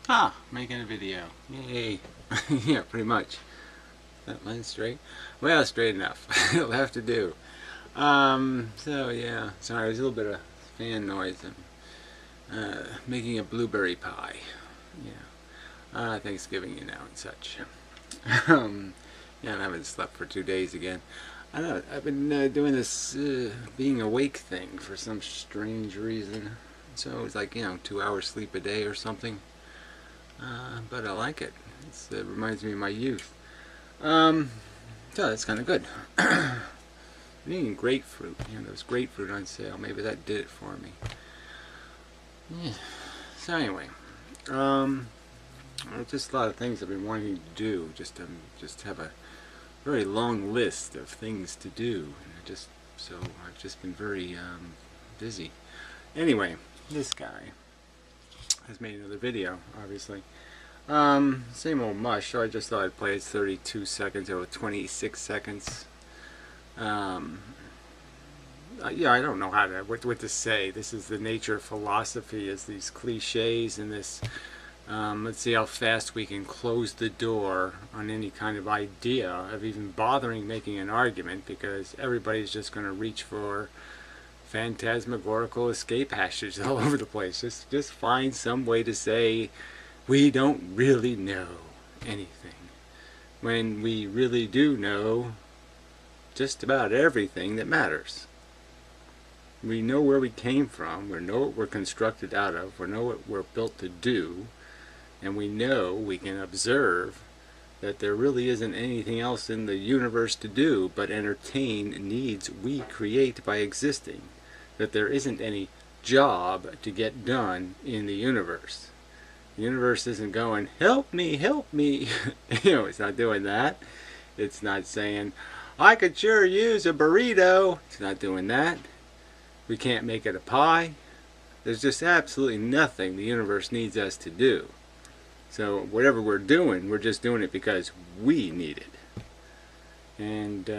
Ah, making a video. Yay. Yeah, pretty much. That line straight? Well, straight enough. It'll have to do. So yeah. Sorry, there's a little bit of fan noise. I'm making a blueberry pie. Yeah. Thanksgiving, you know, and such. Yeah, I haven't slept for 2 days again. I don't know, I've been doing this being awake thing for some strange reason. So it's like, 2 hours sleep a day or something. But I like it. It reminds me of my youth. So that's kind of good. I'm eating grapefruit. There's grapefruit on sale. Maybe that did it for me. Yeah. So anyway, just a lot of things I've been wanting to do. Just have a very long list of things to do. So I've just been very busy. Anyway, this guy has made another video, obviously. Same old mush, so I just thought I'd play it. 32 seconds or 26 seconds. Yeah, I don't know what to say. This is the nature of philosophy, is these cliches and this, let's see how fast we can close the door on any kind of idea of even bothering making an argument, because everybody's just going to reach for phantasmagorical escape hashes all over the place. Just find some way to say we don't really know anything, when we really do know just about everything that matters. We know where we came from, we know what we're constructed out of, we know what we're built to do, and we know we can observe that there really isn't anything else in the universe to do but entertain needs we create by existing. That there isn't any job to get done in the universe. The universe isn't going, help me, help me. It's not doing that. It's not saying, I could sure use a burrito. It's not doing that. We can't make it a pie. There's just absolutely nothing the universe needs us to do. So whatever we're doing, we're just doing it because we need it. And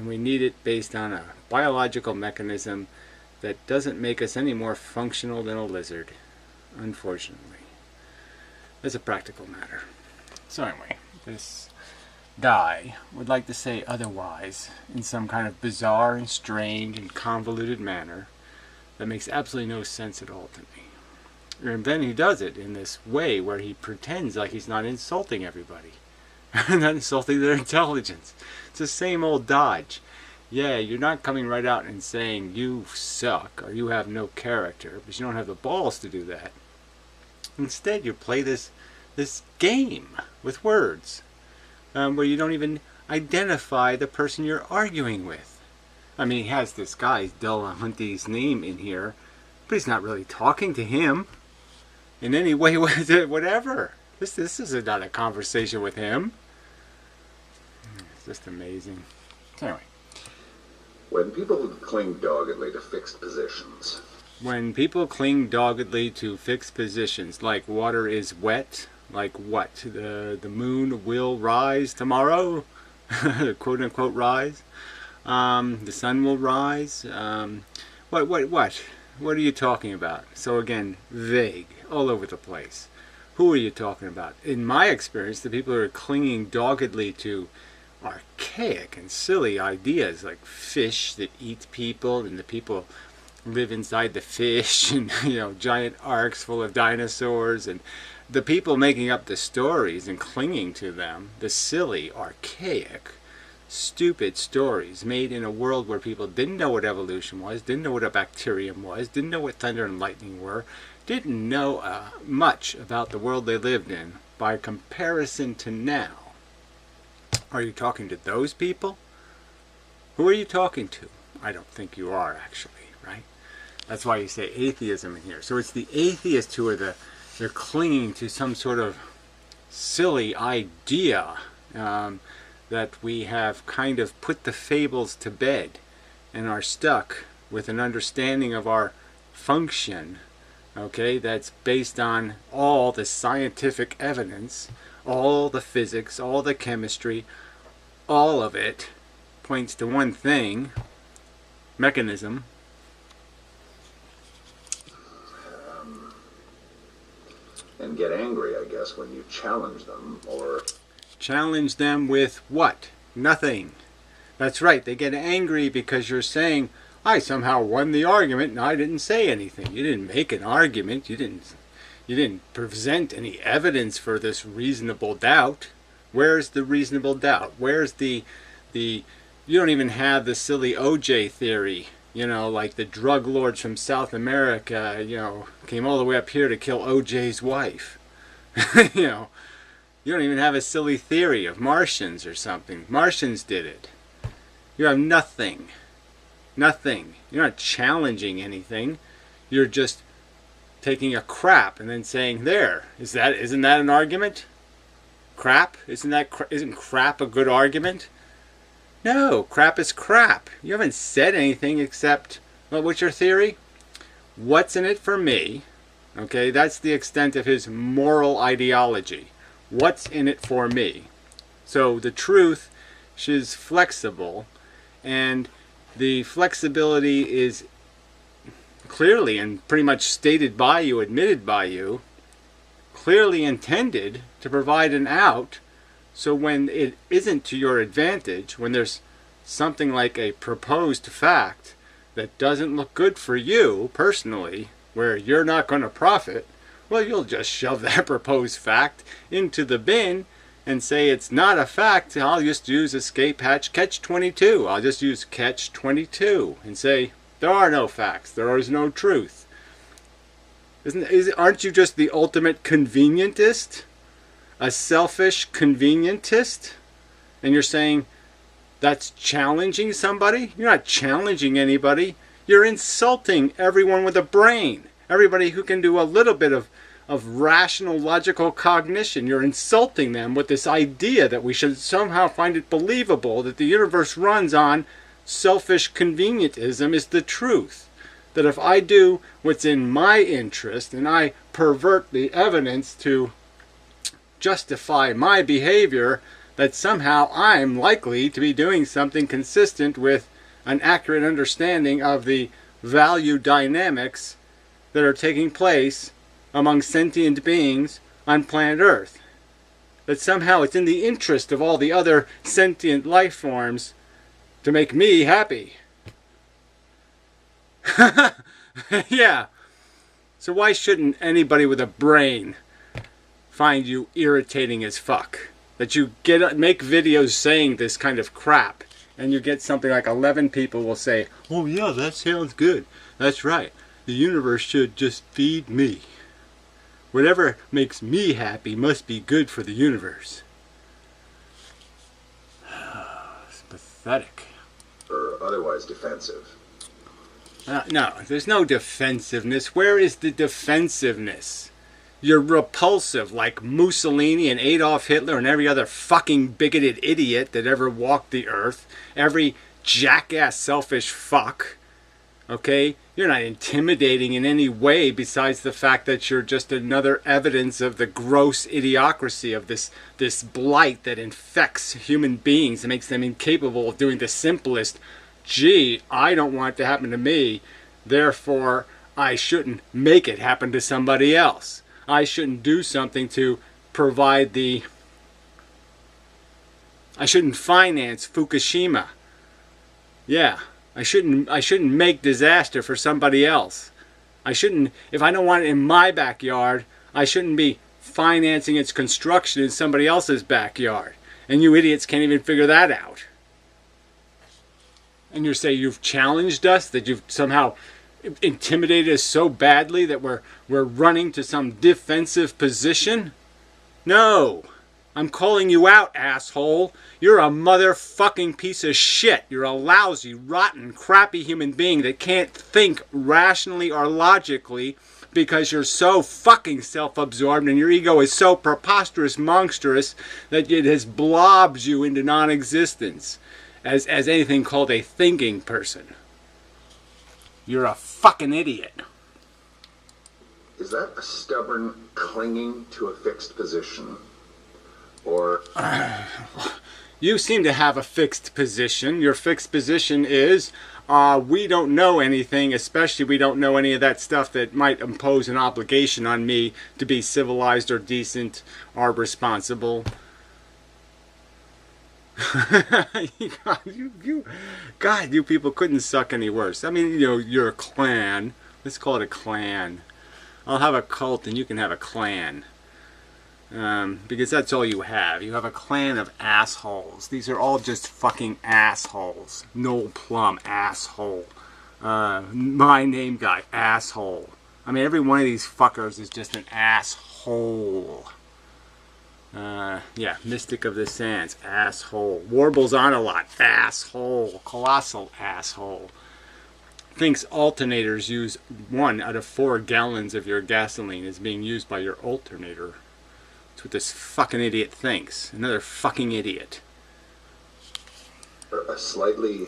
we need it based on a biological mechanism that doesn't make us any more functional than a lizard, unfortunately. It's a practical matter. So anyway, this guy would like to say otherwise in some kind of bizarre and strange and convoluted manner that makes absolutely no sense at all to me. And then he does it in this way where he pretends like he's not insulting everybody. Not insulting their intelligence. It's the same old dodge. Yeah, you're not coming right out and saying you suck or you have no character, because you don't have the balls to do that. Instead, you play this game with words where you don't even identify the person you're arguing with. I mean, he has this guy, Delahunty's name in here, but he's not really talking to him in any way, whatever. This is not a conversation with him. It's just amazing. So anyway. When people cling doggedly to fixed positions. When people cling doggedly to fixed positions, like water is wet, like what? The moon will rise tomorrow? Quote unquote rise. The sun will rise. What are you talking about? So again, vague, all over the place. Who are you talking about? In my experience, the people who are clinging doggedly to archaic and silly ideas like fish that eat people, and the people live inside the fish, and giant arks full of dinosaurs, and the people making up the stories and clinging to them, the silly, archaic, stupid stories made in a world where people didn't know what evolution was, didn't know what a bacterium was, didn't know what thunder and lightning were, didn't know much about the world they lived in by comparison to now. Are you talking to those people? Who are you talking to? I don't think you are, actually, right? That's why you say atheism in here. So it's the atheists who are they're clinging to some sort of silly idea that we have kind of put the fables to bed and are stuck with an understanding of our function, okay, that's based on all the scientific evidence, all the physics, all the chemistry, all of it points to one thing, mechanism. and get angry, I guess, when you challenge them, or... Challenge them with what? Nothing. That's right, they get angry because you're saying, I somehow won the argument and I didn't say anything. You didn't make an argument. You didn't present any evidence for this reasonable doubt. Where's the reasonable doubt? Where's the you don't even have the silly OJ theory, like the drug lords from South America, came all the way up here to kill OJ's wife. You don't even have a silly theory of Martians or something. Martians did it. You have nothing. Nothing. You're not challenging anything. You're just taking a crap and then saying, "There, isn't that an argument? Crap? Isn't crap a good argument?" No, crap is crap. You haven't said anything except, well, what's your theory? What's in it for me? Okay, that's the extent of his moral ideology. What's in it for me? So the truth is flexible, and the flexibility is clearly and pretty much stated by you, admitted by you, clearly intended to provide an out. So when it isn't to your advantage, when there's something like a proposed fact that doesn't look good for you personally, where you're not going to profit, well, you'll just shove that proposed fact into the bin and say it's not a fact. I'll just use escape hatch catch 22. I'll just use catch 22 and say there are no facts. There is no truth. Aren't you just the ultimate convenientist? A selfish convenientist? And you're saying that's challenging somebody? You're not challenging anybody. You're insulting everyone with a brain. Everybody who can do a little bit of rational, logical cognition. You're insulting them with this idea that we should somehow find it believable that the universe runs on selfish convenientism is the truth. That if I do what's in my interest and I pervert the evidence to justify my behavior, that somehow I'm likely to be doing something consistent with an accurate understanding of the value dynamics that are taking place among sentient beings on planet Earth. That somehow it's in the interest of all the other sentient life forms to make me happy. Yeah. So why shouldn't anybody with a brain find you irritating as fuck? That you make videos saying this kind of crap, and you get something like 11 people will say, "Oh yeah, that sounds good. That's right. The universe should just feed me. Whatever makes me happy must be good for the universe." It's pathetic. Or otherwise defensive. No, there's no defensiveness. Where is the defensiveness? You're repulsive like Mussolini and Adolf Hitler and every other fucking bigoted idiot that ever walked the earth. Every jackass selfish fuck. Okay? You're not intimidating in any way besides the fact that you're just another evidence of the gross idiocracy of this blight that infects human beings and makes them incapable of doing the simplest, gee, I don't want it to happen to me, therefore I shouldn't make it happen to somebody else. I shouldn't do something to provide I shouldn't finance Fukushima. Yeah. I shouldn't make disaster for somebody else. If I don't want it in my backyard, I shouldn't be financing its construction in somebody else's backyard. And you idiots can't even figure that out. And you say you've challenged us, that you've somehow intimidated us so badly that we're running to some defensive position? No. I'm calling you out, asshole. You're a motherfucking piece of shit. You're a lousy, rotten, crappy human being that can't think rationally or logically because you're so fucking self-absorbed and your ego is so preposterous, monstrous that it has blobbed you into non-existence as anything called a thinking person. You're a fucking idiot. Is that a stubborn clinging to a fixed position? Or... You seem to have a fixed position. Your fixed position is, we don't know anything, especially we don't know any of that stuff that might impose an obligation on me to be civilized or decent or responsible. God, you people couldn't suck any worse. I mean, you know, you're a clan. Let's call it a clan. I'll have a cult and you can have a clan. Because that's all you have. You have a clan of assholes. These are all just fucking assholes. Noel Plum, asshole. My name guy, asshole. I mean, every one of these fuckers is just an asshole. Yeah, Mystic of the Sands, asshole. Warbles on a lot, asshole. Colossal asshole. Thinks alternators use 1 out of 4 gallons of your gasoline is being used by your alternator. That's what this fucking idiot thinks. Another fucking idiot. A slightly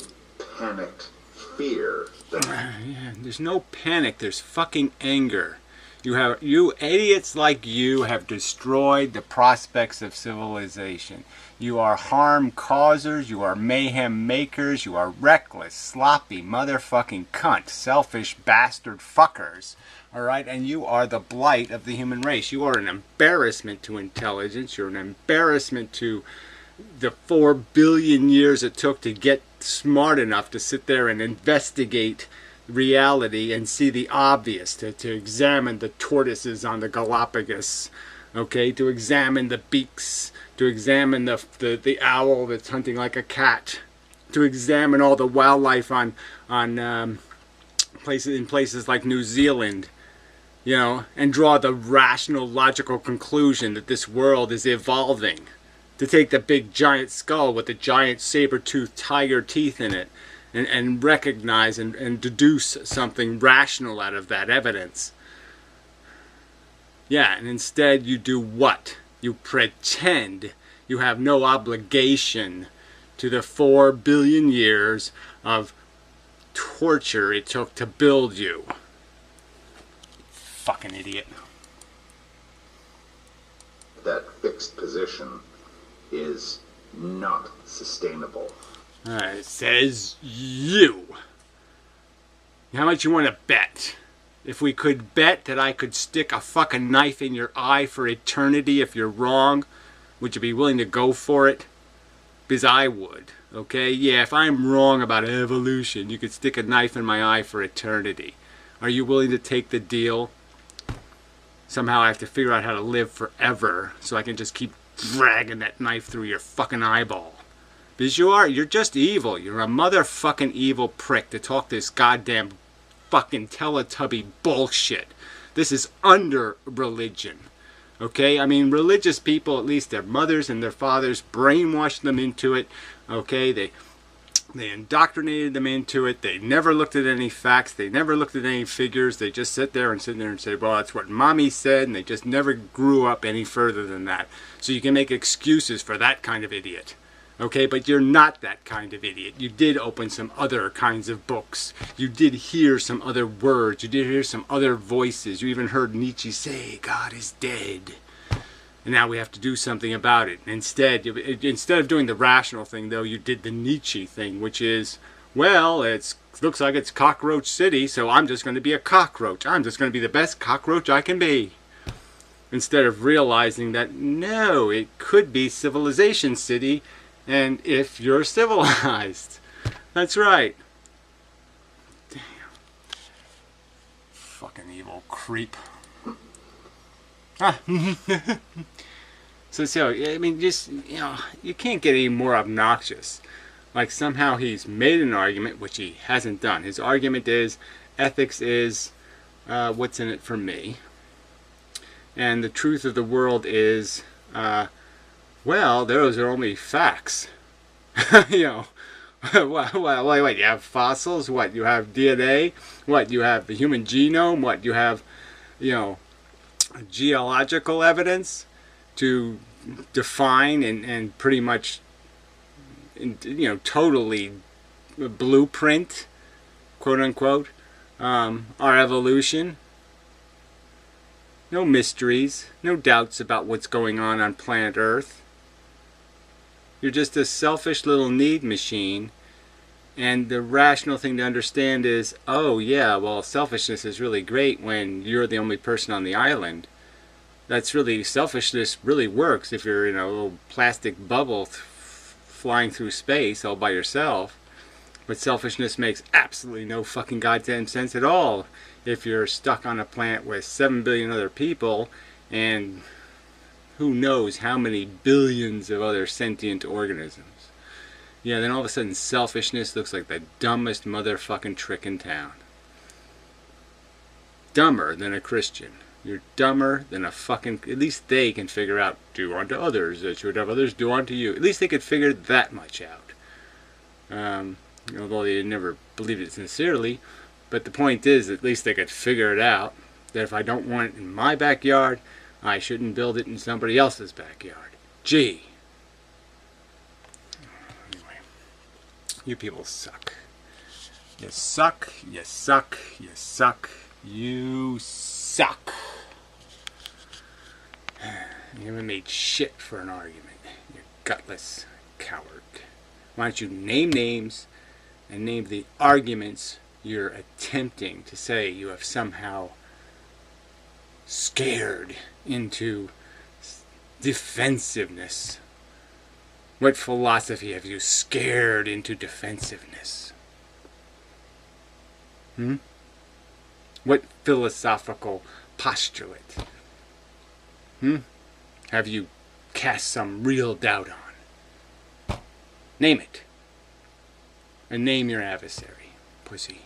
panicked fear that... Yeah, there's no panic, there's fucking anger. You idiots like you have destroyed the prospects of civilization. You are harm causers, you are mayhem makers, you are reckless, sloppy, motherfucking cunt, selfish bastard fuckers. Alright, and you are the blight of the human race. You are an embarrassment to intelligence, you're an embarrassment to the 4 billion years it took to get smart enough to sit there and investigate reality and see the obvious, to examine the tortoises on the Galapagos, okay, to examine the beaks, to examine the owl that's hunting like a cat, to examine all the wildlife on places like New Zealand, you know, and draw the rational, logical conclusion that this world is evolving. To take the big giant skull with the giant saber-toothed tiger teeth in it and recognize and deduce something rational out of that evidence. Yeah, and instead you do what? You pretend you have no obligation to the 4 billion years of torture it took to build you. Fucking idiot. That fixed position is not sustainable. It says you. How much you want to bet? If we could bet that I could stick a fucking knife in your eye for eternity if you're wrong, would you be willing to go for it? Because I would. Okay? Yeah, if I'm wrong about evolution, you could stick a knife in my eye for eternity. Are you willing to take the deal? Somehow I have to figure out how to live forever so I can just keep dragging that knife through your fucking eyeball. Because you're just evil. You're a motherfucking evil prick to talk this goddamn fucking Teletubby bullshit. This is under religion. Okay? I mean, religious people, at least their mothers and their fathers, brainwashed them into it. Okay? They indoctrinated them into it. They never looked at any facts. They never looked at any figures. They just sit there and say, well, that's what mommy said, and they just never grew up any further than that. So you can make excuses for that kind of idiot. Okay, but you're not that kind of idiot. You did open some other kinds of books. You did hear some other words. You did hear some other voices. You even heard Nietzsche say, God is dead. And now we have to do something about it. Instead of doing the rational thing, though, you did the Nietzsche thing, which is, well, it looks like it's Cockroach City, so I'm just going to be a cockroach. I'm just going to be the best cockroach I can be. Instead of realizing that, no, it could be Civilization City, and if you're civilized. That's right. Damn. Fucking evil creep. Ah. So, I mean, just, you know, you can't get any more obnoxious. Like, somehow he's made an argument, which he hasn't done. His argument is, ethics is, what's in it for me? And the truth of the world is, well, those are only facts. You know, what, you have fossils? What, you have DNA? What, you have the human genome? What, you have, you know, geological evidence to define and pretty much, you know, totally blueprint, quote unquote, our evolution. No mysteries, no doubts about what's going on planet Earth. You're just a selfish little need machine. And the rational thing to understand is, oh yeah, well, selfishness is really great when you're the only person on the island. That's really, selfishness really works if you're in a little plastic bubble flying through space all by yourself. But selfishness makes absolutely no fucking goddamn sense at all if you're stuck on a planet with 7 billion other people and who knows how many billions of other sentient organisms. Yeah, then all of a sudden selfishness looks like the dumbest motherfucking trick in town. Dumber than a Christian. You're dumber than a fucking... At least they can figure out, do unto others as you would have others do unto you. At least they could figure that much out. Although they never believed it sincerely. But the point is, at least they could figure it out. That if I don't want it in my backyard, I shouldn't build it in somebody else's backyard. Gee. You people suck. You suck, you suck, you suck, you suck. You haven't made shit for an argument. You gutless coward. Why don't you name names and name the arguments you're attempting to say you have somehow scared into defensiveness? What philosophy have you scared into defensiveness? What philosophical postulate have you cast some real doubt on? Name it. And name your adversary, pussy.